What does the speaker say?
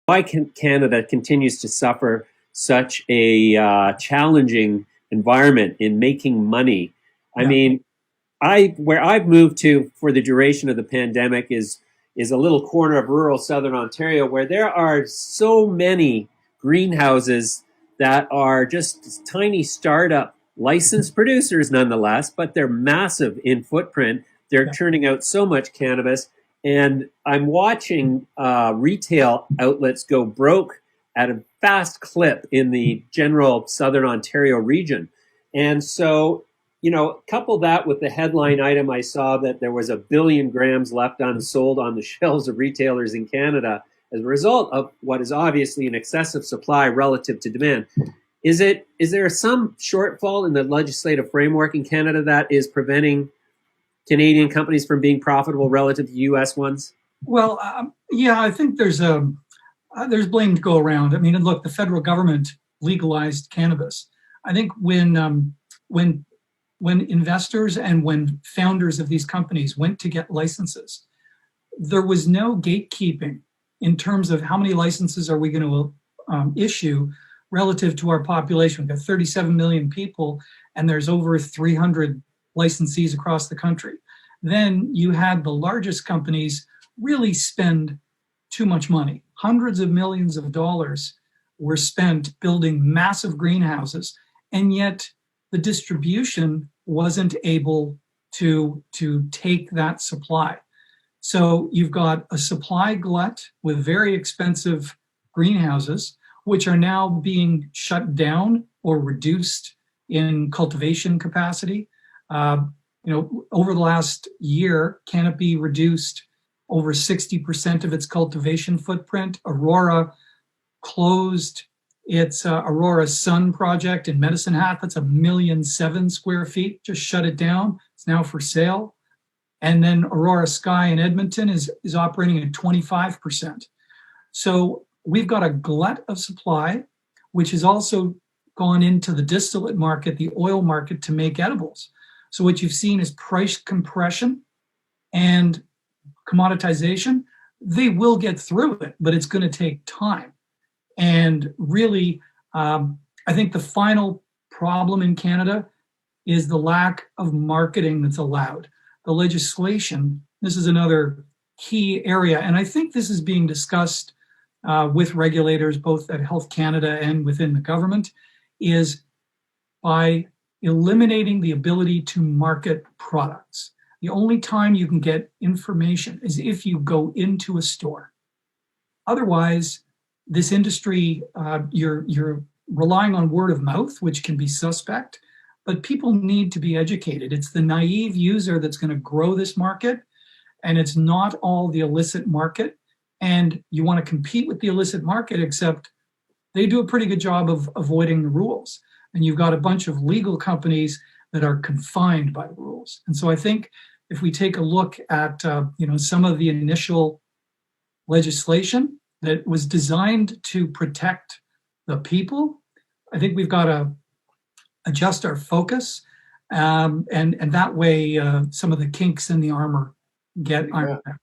why Canada continues to suffer such a challenging environment in making money. I Yeah. mean, where I've moved to for the duration of the pandemic is a little corner of rural southern Ontario where there are so many greenhouses that are just tiny startup licensed producers nonetheless, but they're massive in footprint. They're Yeah. churning out so much cannabis, and I'm watching retail outlets go broke at a fast clip in the general southern Ontario region. And so, couple that with the headline item I saw that there was 1 billion grams left unsold on the shelves of retailers in Canada as a result of what is obviously an excessive supply relative to demand. Is there some shortfall in the legislative framework in Canada that is preventing Canadian companies from being profitable relative to U.S. ones? Well, yeah, I think there's blame to go around. I mean, and look, the federal government legalized cannabis. I think when investors and when founders of these companies went to get licenses, there was no gatekeeping in terms of how many licenses are we going to issue relative to our population. We've got 37 million people, and there's over 300 licensees across the country. Then you had the largest companies really spend too much money. Hundreds of millions of dollars were spent building massive greenhouses, and yet the distribution wasn't able to take that supply. So you've got a supply glut with very expensive greenhouses, which are now being shut down or reduced in cultivation capacity. Over the last year, Canopy reduced over 60% of its cultivation footprint. Aurora closed its Aurora Sun project in Medicine Hat. That's 1,000,007 square feet. Just shut it down. It's now for sale. And then Aurora Sky in Edmonton is operating at 25%. So we've got a glut of supply, which has also gone into the distillate market, the oil market, to make edibles. So what you've seen is price compression and commoditization. They will get through it, but it's going to take time. And really, I think the final problem in Canada is the lack of marketing that's allowed. The legislation, this is another key area, and I think this is being discussed with regulators, both at Health Canada and within the government, is by eliminating the ability to market products. The only time you can get information is if you go into a store. Otherwise, this industry, you're relying on word of mouth, which can be suspect, but people need to be educated. It's the naive user that's going to grow this market, and it's not all the illicit market. And you want to compete with the illicit market, except they do a pretty good job of avoiding the rules. And you've got a bunch of legal companies that are confined by the rules. And so I think if we take a look at some of the initial legislation that was designed to protect the people, I think we've got to adjust our focus, and that way some of the kinks in the armor get ironed out.